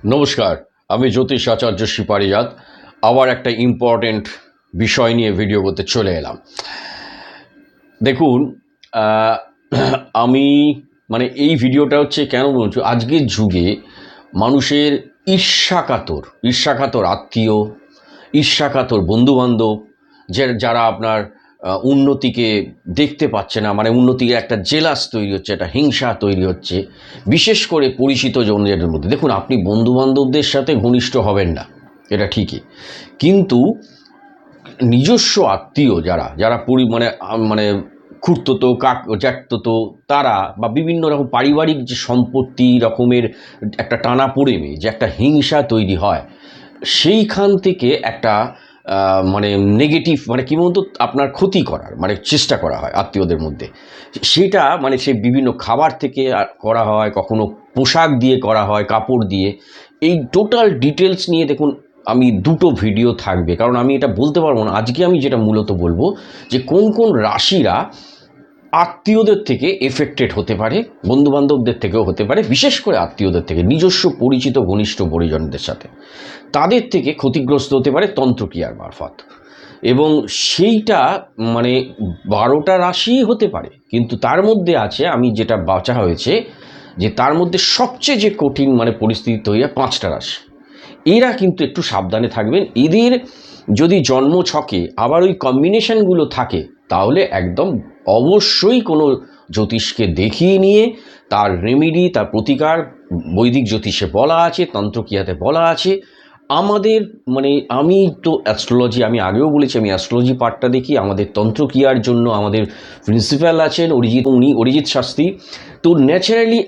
নমস্কার, আমি জ্যোতিষ আচার্য শ্রীপারিজাত আবার একটা ইম্পর্টেন্ট বিষয় নিয়ে ভিডিও করতে চলে এলাম। দেখুন, আহ, আমি এই ভিডিওটা হচ্ছে কেন বলছি, আজকের যুগে মানুষের ঈর্ষাকাতর আত্মীয়, ঈর্ষাকাতর বন্ধুবান্ধব, যারা আপনার উন্নতিকে দেখতে পাচ্ছে না, উন্নতিকে একটা জেলাস তৈরি হচ্ছে, একটা হিংসা তৈরি হচ্ছে, বিশেষ করে পরিচিত জনদের মধ্যে। দেখুন, আপনি বন্ধুবান্ধবদের সাথে ঘনিষ্ঠ হবেন না, এটা ঠিকই, কিন্তু নিজস্ব আত্মীয় যারা যারা পরি মানে মানে খুড়তুতো জ্যাঠতুতো, তারা বা বিভিন্ন রকম পারিবারিক যে সম্পত্তি রকমের একটা টানাপোড়েনে যে একটা হিংসা তৈরি হয়, সেইখান থেকে একটা নেগেটিভ কী বলুন তো, আপনার ক্ষতি করার চেষ্টা করা হয় আত্মীয়দের মধ্যে। সেটা সে বিভিন্ন খাবার থেকে করা হয়, কখনো পোশাক দিয়ে করা হয়, কাপড় দিয়ে। এই টোটাল ডিটেলস নিয়ে দেখুন, আমি দুটো ভিডিও থাকবে, কারণ আমি এটা বলতে পারবো না। আজকে আমি যেটা মূলত বলবো যে কোন কোন রাশিরা আত্মীয়দের থেকে এফেক্টেড হতে পারে, বন্ধুবান্ধবদের থেকেও হতে পারে, বিশেষ করে আত্মীয়দের থেকে, নিজস্ব পরিচিত ঘনিষ্ঠ পরিজনদের সাথে তাদের থেকে ক্ষতিগ্রস্ত হতে পারে তন্ত্রক্রিয়ার মারফত। এবং সেইটা 12টা রাশি হতে পারে, কিন্তু তার মধ্যে আছে, আমি যেটা বাছা হয়েছে, যে তার মধ্যে সবচেয়ে যে কঠিন পরিস্থিতি তৈরি হয় 5টা রাশি। এরা কিন্তু একটু সাবধানে থাকবেন। এদের যদি জন্ম ছকে আবার ওই কম্বিনেশনগুলো থাকে, তাহলে একদম অবশ্যই কোনো জ্যোতিষকে দেখিয়ে নিয়ে তার রেমেডি, তার প্রতিকার বৈদিক জ্যোতিষে বলা আছে, তন্ত্রক্রিয়াতে বলা আছে। আমাদের আমি তো অ্যাস্ট্রোলজি, আমি আগেও বলেছি, আমি অ্যাস্ট্রোলজি পার্টটা দেখি। আমাদের তন্ত্রক্রিয়ার জন্য আমাদের প্রিন্সিপাল আছেন অরিজিৎ শাস্ত্রী। তো ন্যাচারালি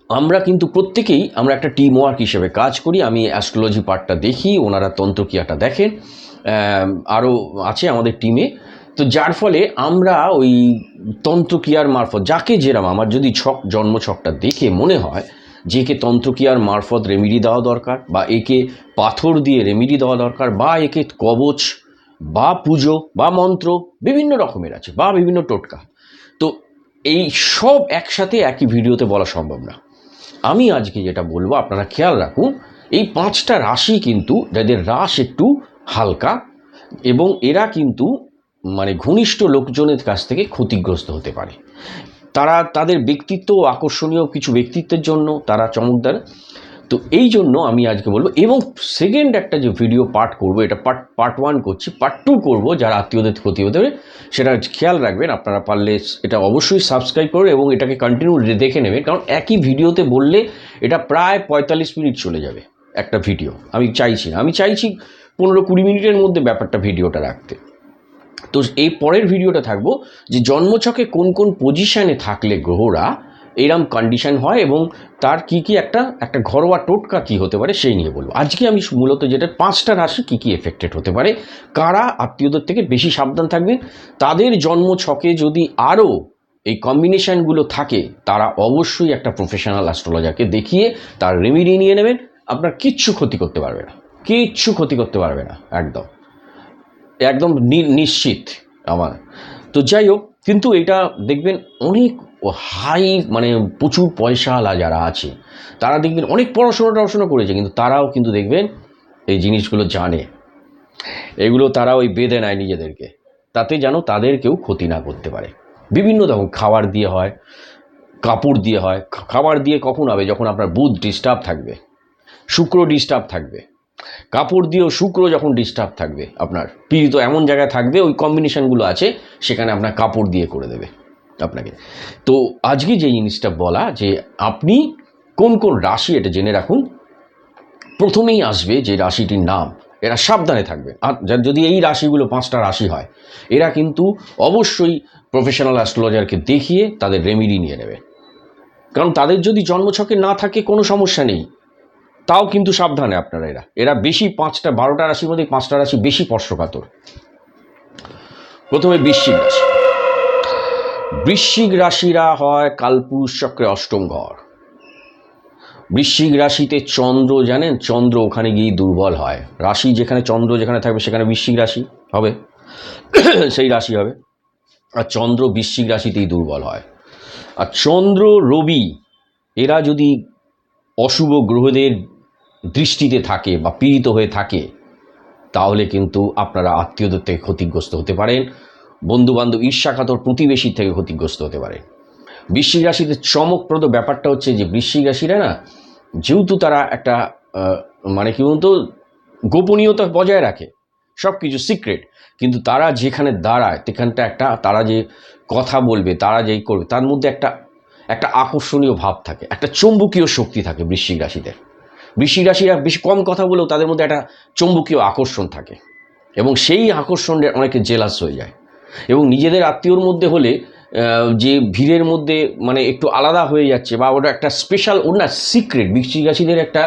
আমরা কিন্তু প্রত্যেকেই আমরা একটা টিম ওয়ার্ক হিসেবে কাজ করি। আমি অ্যাস্ট্রোলজি পার্টটা দেখি, ওনারা তন্ত্রক্রিয়াটা দেখেন, আরও আছে আমাদের টিমে। তো যার ফলে আমরা ওই তন্ত্রক্রিয়ার মারফত যাকে যেরাম, আমার যদি জন্মছকটা দেখে মনে হয় যে একে তন্ত্রক্রিয়ার মারফত রেমেডি দেওয়া দরকার, বা একে পাথর দিয়ে রেমেডি দেওয়া দরকার, বা একে কবচ বা পুজো বা মন্ত্র বিভিন্ন রকমের আছে, বা বিভিন্ন টোটকা, তো এই সব একসাথে একই ভিডিওতে বলা সম্ভব না। আমি আজকে যেটা বলবো, আপনারা খেয়াল রাখুন, এই 5টা রাশি কিন্তু যাদের রাশ একটু হালকা, এবং এরা কিন্তু ঘনিষ্ঠ লোকজনের কাছ থেকে ক্ষতিগ্রস্ত হতে পারে। তারা তাদের ব্যক্তিত্ব, আকর্ষণীয় কিছু ব্যক্তিত্বের জন্য তারা চমকদার। তো এই জন্য আমি আজকে বলবো, এবং সেকেন্ড একটা যে ভিডিও পার্ট করব, এটা পার্ট 1 করছি, পার্ট 2 করবো যারা আত্মীয়দের ক্ষতি হতে পারে, সেটা খেয়াল রাখবেন। আপনারা পারলে এটা অবশ্যই সাবস্ক্রাইব করবেন এবং এটাকে কন্টিনিউ দেখে নেবেন, কারণ একই ভিডিওতে বললে এটা প্রায় 45 মিনিট চলে যাবে একটা ভিডিও। আমি চাইছি না, আমি চাইছি 15-20 মিনিটের মধ্যে ব্যাপারটা ভিডিওটা রাখতে। তো এই পরের ভিডিওটা থাকবো যে জন্মছকে কোন কোন পজিশানে থাকলে গ্রহরা এরম কন্ডিশন হয়, এবং তার কি কি একটা ঘরোয়া টোটকা কি হতে পারে সেই নিয়ে বলবো। আজকে আমি মূলত যেটা 5টা রাশি কি কি এফেক্টেড হতে পারে, কারা আত্মীয়দের থেকে বেশি সাবধান থাকবেন, তাদের জন্মছকে যদি আরও এই কম্বিনেশানগুলো থাকে, তারা অবশ্যই একটা প্রফেশনাল অ্যাস্ট্রোলজারকে দেখিয়ে তার রেমেডি নিয়ে নেবেন। আপনার কিচ্ছু ক্ষতি করতে পারবে না, কিচ্ছু ক্ষতি করতে পারবে না, একদম একদম নিশ্চিত আমার। তো যাই হোক, কিন্তু এটা দেখবেন অনেক হাই প্রচুর পয়সাওয়ালা যারা আছে, তারা দেখবেন অনেক পড়াশোনা করেছে, কিন্তু তারাও কিন্তু দেখবেন এই জিনিসগুলো জানে, এগুলো তারা ওই বেঁধে নেয় নিজেদেরকে, তাতে যেন তাদের কেউ ক্ষতি না করতে পারে। বিভিন্ন রকম খাবার দিয়ে হয়, কাপড় দিয়ে হয়। খাবার দিয়ে কখন হবে? যখন আপনার বুধ ডিস্টার্ব থাকবে, শুক্র ডিস্টার্ব থাকবে। কাপড় দিয়েও শুক্র যখন ডিস্টার্ব থাকবে, আপনার পীড়িত এমন জায়গায় থাকবে, ওই কম্বিনেশনগুলো আছে, সেখানে আপনার কাপড় দিয়ে করে দেবে আপনাকে। তো আজকে যে জিনিসটা বলা, যে আপনি কোন কোন রাশি, এটা জেনে রাখুন। প্রথমেই আসবে যে রাশিটির নাম, এরা সাবধানে থাকবে। আর যদি এই রাশিগুলো 5টা রাশি হয়, এরা কিন্তু অবশ্যই প্রফেশনাল অ্যাস্ট্রোলজারকে দেখিয়ে তাদের রেমেডি নিয়ে নেবে, কারণ তাদের যদি জন্মছকে না থাকে কোনো সমস্যা নেই, তাও কিন্তু সাবধানে আপনারা। এরা বেশি 12টা রাশির মধ্যে 5টা রাশি বেশি স্পর্শকাতর। প্রথমে বৃশ্চিক রাশিরা হয় কালপুরুষ চক্রে 8ম ঘর। বৃশ্চিক রাশিতে চন্দ্র, জানেন, চন্দ্র ওখানে গিয়ে দুর্বল হয়। রাশি যেখানে চন্দ্র যেখানে থাকবে, সেখানে বৃশ্চিক রাশি হবে, সেই রাশি হবে। আর চন্দ্র বৃশ্চিক রাশিতেই দুর্বল হয়। আর চন্দ্র রবি এরা যদি অশুভ গ্রহদের দৃষ্টিতে থাকে বা পীড়িত হয়ে থাকে, তাহলে কিন্তু আপনারা আত্মীয়দের থেকে ক্ষতিগ্রস্ত হতে পারেন, বন্ধুবান্ধব ঈর্ষাকাতর প্রতিবেশীর থেকে ক্ষতিগ্রস্ত হতে পারে। বৃশ্চিক রাশিতে চমকপ্রদ ব্যাপারটা হচ্ছে যে বৃশ্চিক রাশিরা না, যেহেতু তারা একটা মানে কি বলতো গোপনীয়তা বজায় রাখে, সব কিছু সিক্রেট, কিন্তু তারা যেখানে দাঁড়ায় সেখানটা একটা, তারা যে কথা বলবে, তারা যেই করবে, তার মধ্যে একটা একটা আকর্ষণীয় ভাব থাকে, একটা চৌম্বকীয় শক্তি থাকে বৃশ্চিক রাশিতে। বৃশ্চিক রাশিরা বেশি কম কথা বলেও তাদের মধ্যে একটা চৌম্বকীয় আকর্ষণ থাকে, এবং সেই আকর্ষণে অনেকে জেলাস হয়ে যায়, এবং নিজেদের আত্মীয়র মধ্যে হলে যে ভিড়ের মধ্যে মানে একটু আলাদা হয়ে যাচ্ছে, বা ওটা একটা স্পেশাল, ওর না সিক্রেট, বৃশ্চিক রাশিদের একটা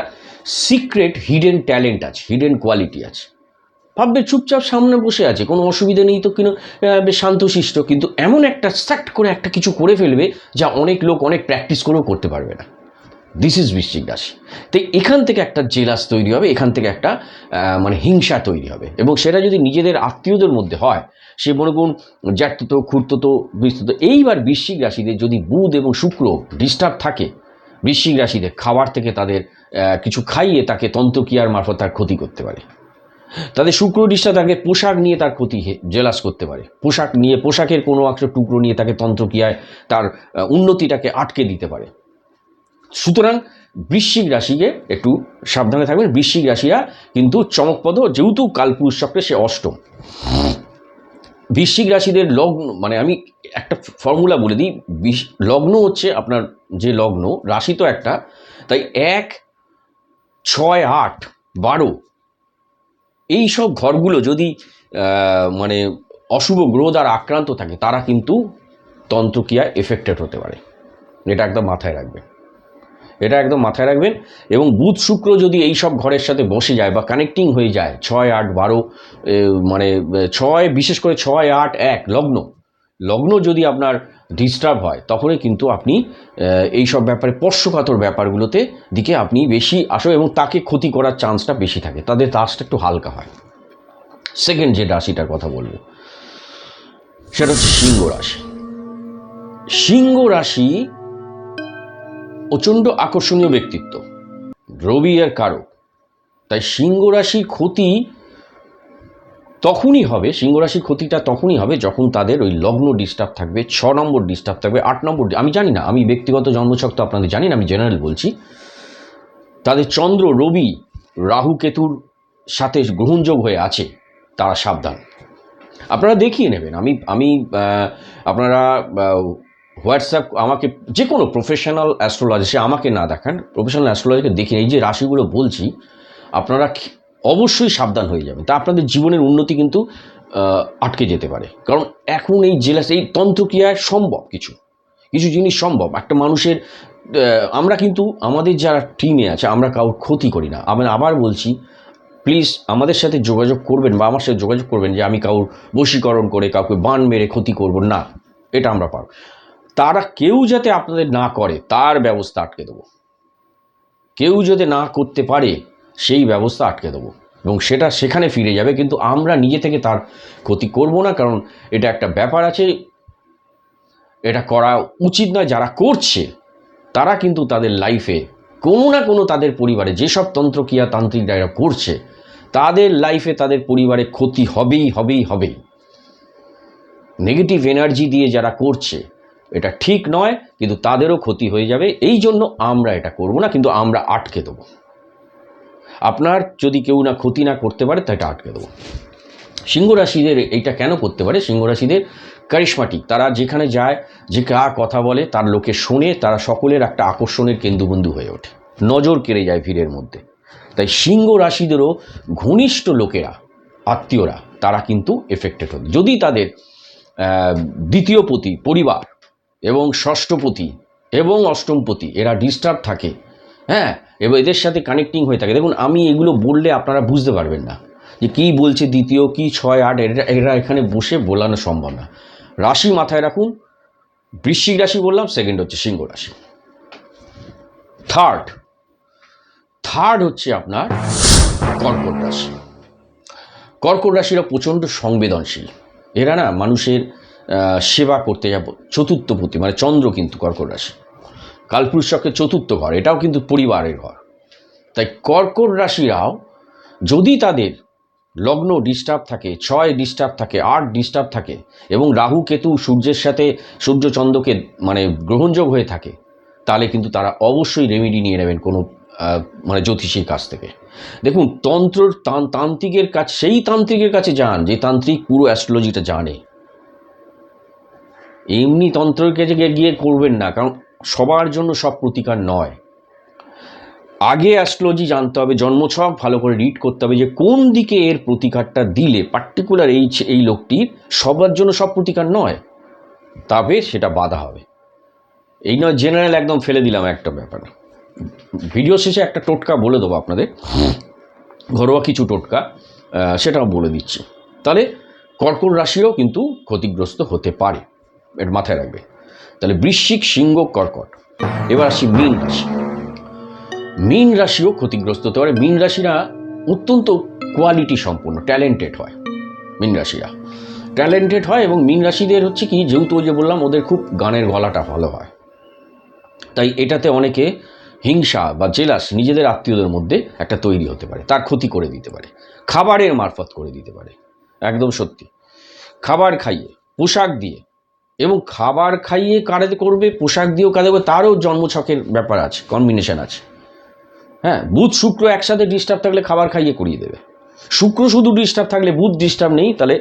সিক্রেট হিডেন ট্যালেন্ট আছে, হিডেন কোয়ালিটি আছে। ভাববে চুপচাপ সামনে বসে আছে, কোনো অসুবিধা নেই তো, কিন্তু বেশ শান্তশিষ্ট, কিন্তু এমন একটা স্যাক্ট করে একটা কিছু করে ফেলবে যা অনেক লোক অনেক প্র্যাকটিস করেও করতে পারবে না। দিস ইজ বৃশ্চিক রাশি। তাই এখান থেকে একটা জেলাস তৈরি হবে, এখান থেকে একটা মানে হিংসা তৈরি হবে, এবং সেটা যদি নিজেদের আত্মীয়দের মধ্যে হয়, সে মনে করুন জ্যাঠতো, খুড়তো, বিস্তৃত। এইবার বৃশ্চিক রাশিদের যদি বুধ এবং শুক্র ডিস্টার্ব থাকে, বৃশ্চিক রাশিদের খাবার থেকে তাদের কিছু খাইয়ে তাকে তন্ত্রক্রিয়ার মারফত তার ক্ষতি করতে পারে। তাদের শুক্র ডিস্টার্ব থাকে, পোশাক নিয়ে তার ক্ষতি জেলাস করতে পারে, পোশাক নিয়ে, পোশাকের কোনো একটা টুকরো নিয়ে তাকে তন্ত্রক্রিয়ায় তার উন্নতিটাকে আটকে দিতে পারে। সুতরাং বৃশ্চিক রাশিকে একটু সাবধানে থাকবেন। বৃশ্চিক রাশিরা কিন্তু চমকপ্রদ, যেহেতু কালপুরুষ চক্রে সে অষ্টম। বৃশ্চিক রাশিদের লগ্ন, মানে আমি একটা ফর্মুলা বলে দিই, লগ্ন হচ্ছে আপনার যে লগ্ন, রাশি তো একটা, তাই 1, 6, 8, 12 এই সব ঘরগুলো যদি মানে অশুভ গ্রহ দ্বারা আক্রান্ত থাকে, তারা কিন্তু তন্ত্রক্রিয়ায় এফেক্টেড হতে পারে। এটা একদম মাথায় রাখবেন, এটা একদম মাথায় রাখবেন। এবং বুধ শুক্র যদি এই সব ঘরের সাথে বসে যায় বা কানেক্টিং হয়ে যায়, 6, 8, 12, মানে 6, বিশেষ করে 6, 8, 1 লগ্ন যদি আপনার ডিস্টার্ব হয়, তখনই কিন্তু আপনি এই সব ব্যাপারে, স্পর্শকাতর ব্যাপারগুলোতে দিকে আপনি বেশি আসো, এবং তাকে ক্ষতি করার চান্সটা বেশি থাকে, তাদের তাসটা একটু হালকা হয়। সেকেন্ড যে রাশিটার কথা বলবো সেটা হচ্ছে সিংহ রাশি। সিংহ রাশি প্রচণ্ড আকর্ষণীয় ব্যক্তিত্ব, রবি এর কারক। তাই সিংহ রাশির ক্ষতি তখনই হবে, সিংহ রাশির ক্ষতিটা তখনই হবে যখন তাদের ওই লগ্ন ডিস্টার্ব থাকবে, 6 নম্বর ডিস্টার্ব থাকবে, 8 নম্বর, আমি জানি না, আমি ব্যক্তিগত জন্মছক তো আপনাদের জানি না, আমি জেনারেল বলছি। তাদের চন্দ্র, রবি, রাহু, কেতুর সাথে গ্রহণযোগ হয়ে আছে, তারা সাবধান। আপনারা দেখিয়ে নেবেন, আমি আপনারা হোয়াটসঅ্যাপ আমাকে, যে কোনো প্রফেশনাল অ্যাস্ট্রোলজি, সে আমাকে না দেখান, প্রফেশনাল অ্যাস্ট্রোলজিকে দেখিয়ে, এই যে রাশিগুলো বলছি, আপনারা অবশ্যই সাবধান হয়ে যাবেন, তা আপনাদের জীবনের উন্নতি কিন্তু আটকে যেতে পারে। কারণ এখন এই জেলাস, এই তন্ত্রক্রিয়ায় সম্ভব কিছু কিছু জিনিস সম্ভব একটা মানুষের। আমরা কিন্তু আমাদের যারা টিমে আছে, আমরা কারোর ক্ষতি করি না। আমি আবার বলছি, প্লিজ আমাদের সাথে যোগাযোগ করবেন, বা আমার সাথে যোগাযোগ করবেন যে আমি কাউর বশীকরণ করে কাউকে বান মেরে ক্ষতি করব না, এটা আমরা পারব। তারা কেউ যাতে আপনাদের না করে তার ব্যবস্থা আটকে দেবো, কেউ যদি না করতে পারে সেই ব্যবস্থা আটকে দেবো, এবং সেটা সেখানে ফিরে যাবে, কিন্তু আমরা নিজে থেকে তার ক্ষতি করব না। কারণ এটা একটা ব্যাপার আছে, এটা করা উচিত নয়। যারা করছে তারা কিন্তু তাদের লাইফে কোনো না কোনো, তাদের পরিবারে যেসব তন্ত্রক্রিয়া তান্ত্রিকরা এরা করছে, তাদের লাইফে তাদের পরিবারে ক্ষতি হবেই। নেগেটিভ এনার্জি দিয়ে যারা করছে, এটা ঠিক নয়, কিন্তু তাদেরও ক্ষতি হয়ে যাবে। এই জন্য আমরা এটা করব না, কিন্তু আমরা আটকে দেবো। আপনার যদি কেউ না ক্ষতি না করতে পারে, তা এটা আটকে দেবো। সিংহ রাশিদের এইটা কেন করতে পারে? সিংহ রাশিদের কারিশমাটিক, তারা যেখানে যায়, যে কার কথা বলে তার লোকে শোনে, তারা সকলের একটা আকর্ষণের কেন্দ্রবিন্দু হয়ে ওঠে, নজর কেড়ে যায় ভিড়ের মধ্যে। তাই সিংহ রাশিদেরও ঘনিষ্ঠ লোকেরা, আত্মীয়রা, তারা কিন্তু এফেক্টেড হতো যদি তাদের দ্বিতীয় পতি পরিবার এবং ষষ্ঠপতি এবং অষ্টমপতি এরা ডিস্টার্ব থাকে, হ্যাঁ, এবং এদের সাথে কানেক্টিং হয়ে থাকে। দেখুন, আমি এগুলো বললে আপনারা বুঝতে পারবেন না যে কী বলছে দ্বিতীয়, কি 6, 8, এরা এখানে বসে বলানো সম্ভব না। রাশি মাথায় রাখুন, বৃশ্চিক রাশি বললাম, সেকেন্ড হচ্ছে সিংহ রাশি। থার্ড হচ্ছে আপনার কর্কট রাশি। কর্কট রাশিরা প্রচণ্ড সংবেদনশীল, এরা না মানুষের সেবা করতে যাব। চতুর্থপতি মানে চন্দ্র কিন্তু কর্কট রাশি, কালপুরুষ চক্রের চতুর্থ ঘর, এটাও কিন্তু পরিবারের ঘর। তাই কর্কট রাশিরাও যদি তাদের লগ্ন ডিস্টার্ব থাকে, 6 ডিস্টার্ব থাকে, 8 ডিস্টার্ব থাকে এবং রাহু কেতু সূর্যের সাথে সূর্যচন্দ্রকে মানে গ্রহণযোগ হয়ে থাকে, তাহলে কিন্তু তারা অবশ্যই রেমেডি নিয়ে নেবেন কোনো মানে জ্যোতিষীর কাছ থেকে। দেখুন তান্ত্রিকের কাছে, সেই তান্ত্রিকের কাছে যান যে তান্ত্রিক পুরো অ্যাস্ট্রোলজিটা জানে। এমনি তন্ত্রের কাছে গিয়ে করবেন না, কারণ সবার জন্য সব প্রতিকার নয়। আগে অ্যাস্ট্রোলজি জানতে হবে, জন্মছক ভালো করে রিড করতে হবে যে কোন দিকে এর প্রতিকারটা দিলে পার্টিকুলার এই লোকটির সবার জন্য সব প্রতিকার নয়, তবে সেটা বাধা হবে। এই নয় জেনারেল একদম ফেলে দিলাম একটা ব্যাপার। ভিডিও শেষে একটা টোটকা বলে দেবো আপনাদের, ঘরোয়া কিছু টোটকা, সেটাও বলে দিচ্ছি। তাহলে কর্কট রাশিও কিন্তু ক্ষতিগ্রস্ত হতে পারে, এটা মাথায় রাখবে। তাহলে বৃশ্চিক, সিংহ, কর্কট। এবার আসি মীন রাশি। মীন রাশিও ক্ষতিগ্রস্ত হতে পারে। মীন রাশিরা অত্যন্ত কোয়ালিটি সম্পন্ন, ট্যালেন্টেড হয়। মীন রাশিরা ট্যালেন্টেড হয় এবং মীন রাশিদের হচ্ছে কি, যেহেতু যে বললাম ওদের খুব গানের গলাটা ভালো হয়, তাই এটাতে অনেকে হিংসা বা জেলাস নিজেদের আত্মীয়দের মধ্যে একটা তৈরি হতে পারে, তার ক্ষতি করে দিতে পারে, খাবারের মারফত করে দিতে পারে। একদম সত্যি, খাবার খাইয়ে, পোশাক দিয়ে, এবং খাবার খাইয়ে কারে করবে, পোশাক দিয়েও কাঁদে, তারও জন্মছকের ব্যাপার আছে, কম্বিনেশন আছে। হ্যাঁ, বুধ শুক্র একসাথে ডিস্টার্ব থাকলে খাবার খাইয়ে করিয়ে দেবে। শুক্র শুধু ডিস্টার্ব থাকলে, বুধ ডিস্টার্ব নেই তাহলে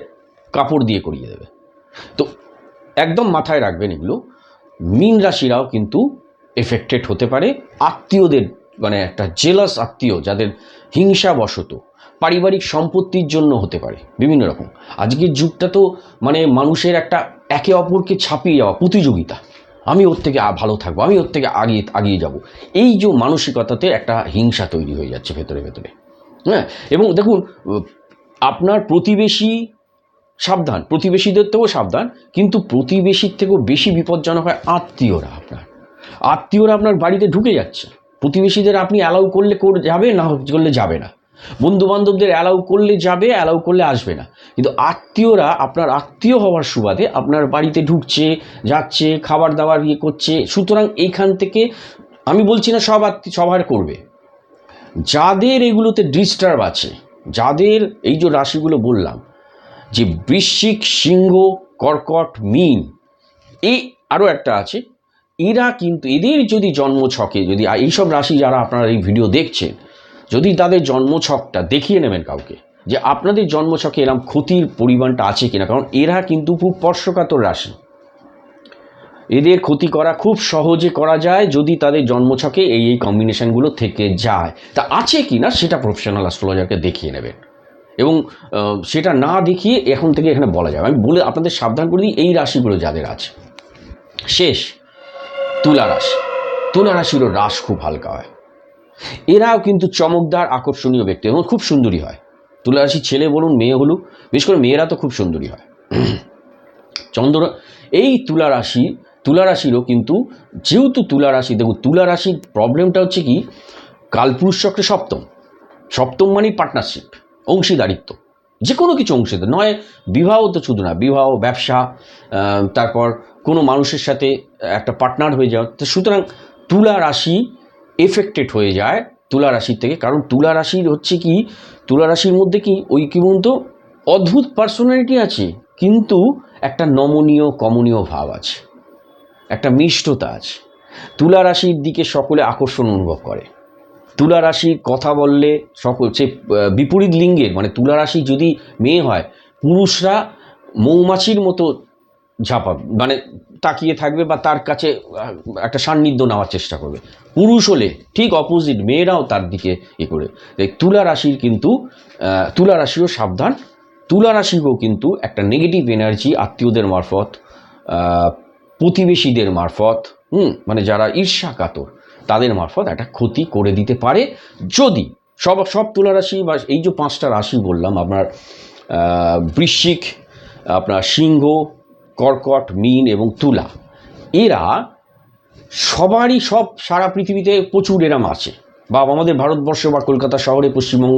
কাপড় দিয়ে করিয়ে দেবে। তো একদম মাথায় রাখবেন এগুলো। মীন রাশিরাও কিন্তু এফেক্টেড হতে পারে আত্মীয়দের, মানে একটা জেলাস আত্মীয় যাদের হিংসাবশত, পারিবারিক সম্পত্তির জন্য হতে পারে বিভিন্ন রকম। আজকের যুগটা তো মানে মানুষের একটা একে অপরকে ছাপিয়ে যাওয়া প্রতিযোগিতা, আমি ওর থেকে ভালো থাকবো, আমি ওর থেকে আগিয়ে যাব, এই যে মানসিকতাতে একটা হিংসা তৈরি হয়ে যাচ্ছে ভেতরে ভেতরে। হ্যাঁ, এবং দেখুন আপনার প্রতিবেশী সাবধান, প্রতিবেশীদের থেকেও সাবধান, কিন্তু প্রতিবেশীর থেকেও বেশি বিপজ্জনক হয় আত্মীয়রা। আত্মীয়রা আপনার বাড়িতে ঢুকে যাচ্ছে। প্রতিবেশীদের আপনি অ্যালাউ করলে যাবে, না করলে যাবে না। বন্ধু বান্ধবদের অ্যালাউ করলে যাবে, অ্যালাউ করলে আসবে না। কিন্তু আত্মীয়রা আপনার আত্মীয় হওয়ার সুবাদে আপনার বাড়িতে ঢুকছে, যাচ্ছে, খাবার দাবার ইয়ে করছে। সুতরাং এইখান থেকে আমি বলছি না সবার করবে, যাদের এগুলোতে ডিস্টার্ব আছে, যাদের এই যে রাশিগুলো বললাম, যে বৃশ্চিক, সিংহ, কর্কট, মীন, এই আরও একটা আছে, এরা কিন্তু এদের যদি জন্মছকে, যদি এইসব রাশি যারা আপনারা এই ভিডিও দেখছেন, যদি তাদের জন্মছকটা দেখিয়ে নেবেন কাউকে যে আপনাদের জন্মছকে এরকম ক্ষতির পরিমাণটা আছে কিনা, কারণ এরা কিন্তু খুব স্পর্শকাতর রাশি, এদের ক্ষতি করা খুব সহজে করা যায় যদি তাদের জন্মছকে এই কম্বিনেশনগুলো থেকে যায়। তা আছে কি না সেটা প্রফেশনাল অ্যাস্ট্রোলজারকে দেখিয়ে নেবেন, এবং সেটা না দেখিয়ে এখন থেকে এখানে বলা যাবে। আমি বলে আপনাদের সাবধান করে দিই এই রাশিগুলো যাদের আছে। শেষ তুলা রাশি। তুলা রাশিরও রাস খুব হালকা হয়, এরাও কিন্তু চমকদার আকর্ষণীয় ব্যক্তি এবং খুব সুন্দরী হয়। তুলা রাশির ছেলে বলুন, মেয়ে বলুন, বিশেষ করে মেয়েরা তো খুব সুন্দরী হয়। চন্দ্র এই তুলা রাশিরও কিন্তু, যেহেতু তুলা রাশি, দেখুন তুলা রাশির প্রবলেমটা হচ্ছে কি, কালপুরুষ চক্রে সপ্তম মানেই পার্টনারশিপ, অংশীদারিত্ব, যে কোনো কিছু অংশীদার নয়, বিবাহ তো শুধু না, বিবাহ, ব্যবসা, তারপর কোনো মানুষের সাথে একটা পার্টনার হয়ে যাওয়া। তো সুতরাং তুলা রাশি এফেক্টেড হয়ে যায় তুলা রাশির থেকে, কারণ তুলা রাশির হচ্ছে কি, তুলা রাশির মধ্যে কি ওই কি বলুন তো, অদ্ভুত পার্সোনালিটি আছে, কিন্তু একটা নমনীয় কমনীয় ভাব আছে, একটা মিষ্টতা আছে। তুলা রাশির দিকে সকলে আকর্ষণ অনুভব করে। তুলা রাশির কথা বললে সে বিপরীত লিঙ্গের, মানে তুলা রাশি যদি মেয়ে হয়, পুরুষরা মৌমাছির মতো মানে তাকিয়ে থাকবে বা তার কাছে একটা সান্নিধ্য নেওয়ার চেষ্টা করবে। পুরুষ হলে ঠিক অপোজিট, মেয়েরাও তার দিকে করে। তুলা রাশির কিন্তু তুলা রাশিও সাবধান। তুলা রাশিকেও কিন্তু একটা নেগেটিভ এনার্জি আত্মীয়দের মারফত, প্রতিবেশীদের মারফত, মানে যারা ঈর্ষা কাতর তাদের মারফত একটা ক্ষতি করে দিতে পারে। যদি সব তুলা রাশি বা এই যে 5টা রাশি বললাম, আপনার বৃশ্চিক, আপনার সিংহ, কর্কট, মীন এবং তুলা, এরা সবারই সারা পৃথিবীতে প্রচুর এরম আছে, বা আমাদের ভারতবর্ষ বা কলকাতা শহরে, পশ্চিমবঙ্গ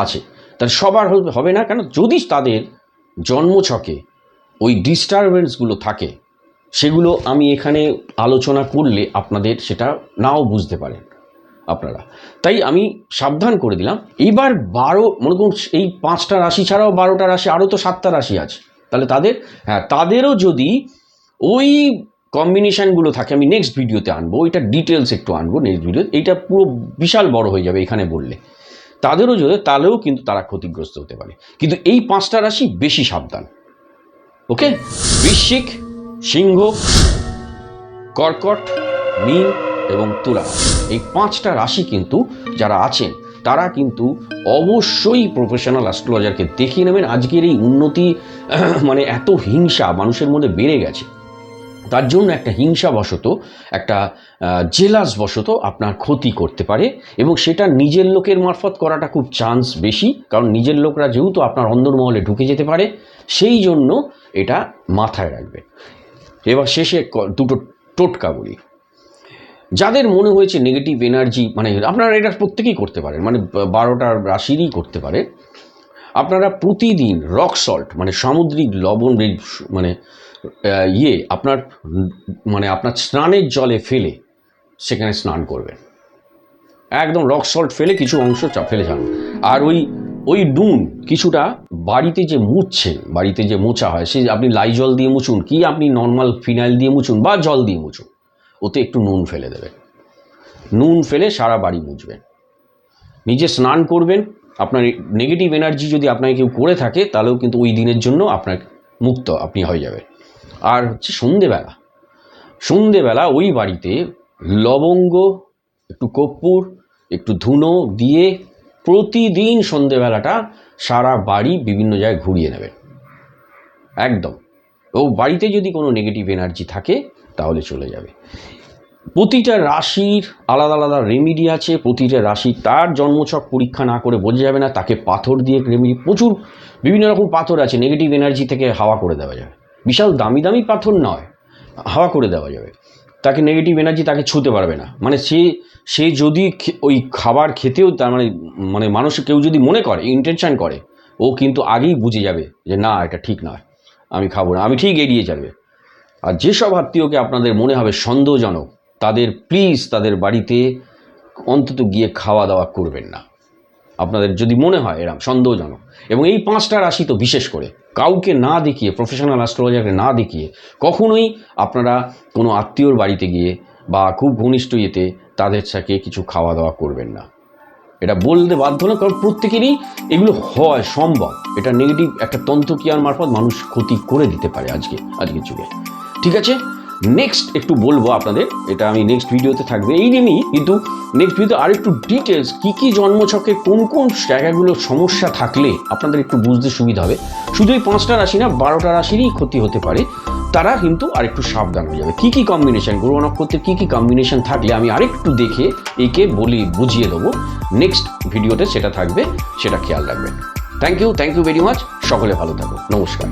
আছে, তার সবার হবে না কেন, যদি তাদের জন্মছকে ওই ডিস্টারবেন্সগুলো থাকে, সেগুলো আমি এখানে আলোচনা করলে আপনাদের সেটা নাও বুঝতে পারেন আপনারা, তাই আমি সাবধান করে দিলাম। এইবার 12 মনে করুন এই 5টা রাশি ছাড়াও 12টা রাশি, আরও তো 7টা রাশি আছে, তাহলে তাদেরও যদি ওই কম্বিনেশানগুলো থাকে, আমি নেক্সট ভিডিওতে আনবো, ওইটা ডিটেলস একটু আনবো নেক্সট ভিডিও, এইটা পুরো বিশাল বড় হয়ে যাবে এখানে বললে। তাদেরও যদি, তাহলেও কিন্তু তারা ক্ষতিগ্রস্ত হতে পারে, কিন্তু এই 5টা রাশি বেশি সাবধান। ওকে, বৃশ্চিক, সিংহ, কর্কট, মীন এবং তুলা, এই 5টা রাশি কিন্তু যারা আছেন তারা কিন্তু অবশ্যই প্রফেশনাল অ্যাস্ট্রোলজারকে দেখিয়ে নেবেন। আজকের এই উন্নতি মানে এত হিংসা মানুষের মধ্যে বেড়ে গেছে, তার জন্য একটা হিংসাবশত, একটা জেলাস বশত আপনার ক্ষতি করতে পারে, এবং সেটা নিজের লোকের মারফত করাটা খুব চান্স বেশি, কারণ নিজের লোকরা যেহেতু আপনার অন্দরমহলে ঢুকে যেতে পারে, সেই জন্য এটা মাথায় রাখবেন। এবার শেষে দুটো টোটকা বলি। যাদের মনে হয়েছে নেগেটিভ এনার্জি, মানে আপনারা এটা প্রত্যেকেই করতে পারেন, মানে 12টা রাশিরই করতে পারে, আপনারা প্রতিদিন রক সল্ট মানে সামুদ্রিক লবণ, মানে আপনার আপনার স্নানের জলে ফেলে সেখানে স্নান করবেন। একদম রক সল্ট ফেলে কিছু অংশ ফেলে যান, আর ওই নুন কিছুটা বাড়িতে যে মুছছেন, বাড়িতে যে মোছা হয়, সে আপনি লাইজল দিয়ে মুছুন কি আপনি নর্মাল ফিনাইল দিয়ে মুছুন বা জল দিয়ে মুছুন, ওতে একটু নুন ফেলে দেবেন, নুন ফেলে সারা বাড়ি মুছবেন, নিজে স্নান করবেন। আপনার নেগেটিভ এনার্জি যদি আপনাকে কেউ করে থাকে, তাহলেও কিন্তু ওই দিনের জন্য আপনার মুক্ত আপনি হয়ে যাবেন। আর হচ্ছে সন্ধেবেলা ওই বাড়িতে লবঙ্গ, একটু কর্পূর, একটু ধুনো দিয়ে প্রতিদিন সন্ধেবেলাটা সারা বাড়ি বিভিন্ন জায়গায় ঘুরিয়ে নেবেন একদম। ও বাড়িতে যদি কোনো নেগেটিভ এনার্জি থাকে তাহলে চলে যাবে। প্রতিটা রাশির আলাদা আলাদা রেমিডি আছে, প্রতিটা রাশি তার জন্মছক পরীক্ষা না করে বোঝা যাবে না। তাকে পাথর দিয়ে রেমিডি, প্রচুর বিভিন্ন রকম পাথর আছে, নেগেটিভ এনার্জি থেকে হাওয়া করে দেওয়া যাবে, বিশাল দামি দামি পাথর নয়, হাওয়া করে দেওয়া যাবে। তাকে নেগেটিভ এনার্জি তাকে ছুঁতে পারবে না, মানে সে যদি ওই খাবার খেতেও তার মানে মানুষ কেউ যদি মনে করে, ইন্টেনশন করে, ও কিন্তু আগেই বুঝে যাবে যে না এটা ঠিক নয়, আমি খাবো না, আমি ঠিক এড়িয়ে যাবে। আর যেসব আত্মীয়কে আপনাদের মনে হবে সন্দেহজনক, তাদের প্লিজ তাদের বাড়িতে অন্তত গিয়ে খাওয়া দাওয়া করবেন না, আপনাদের যদি মনে হয় এরকম সন্দেহজনক। এবং এই 5টা রাশি তো বিশেষ করে কাউকে না দেখিয়ে, প্রফেশনাল অ্যাস্ট্রোলজারকে না দেখিয়ে কখনোই আপনারা কোনো আত্মীয়র বাড়িতে গিয়ে বা খুব ঘনিষ্ঠ ইয়েতে তাদের সাথে কিছু খাওয়া দাওয়া করবেন না। এটা বলতে বাধ্য না, কারণ প্রত্যেকেরই এগুলো হয় সম্ভব। এটা নেগেটিভ একটা তন্ত্রক্রিয়ার মারফত মানুষ ক্ষতি করে দিতে পারে আজকের যুগে। ঠিক আছে, নেক্সট একটু বলবো আপনাদের, এটা আমি নেক্সট ভিডিওতে থাকবে এই নিয়েই, কিন্তু নেক্সট ভিডিওতে আর একটু ডিটেলস কী জন্মছকে কোন কোন জায়গাগুলো সমস্যা থাকলে আপনাদের একটু বুঝতে সুবিধা হবে। শুধু এই 5টা রাশি না, 12টা রাশিরই ক্ষতি হতে পারে, তারা কিন্তু আরেকটু সাবধান হয়ে যাবে। কী কম্বিনেশন, গ্রহ নক্ষত্রের কী কম্বিনেশন থাকলে আমি আরেকটু দেখে একে বুঝিয়ে দেবো। নেক্সট ভিডিওতে সেটা থাকবে, সেটা খেয়াল রাখবেন। থ্যাংক ইউ ভেরি মাচ, সকলে ভালো থাকুন, নমস্কার।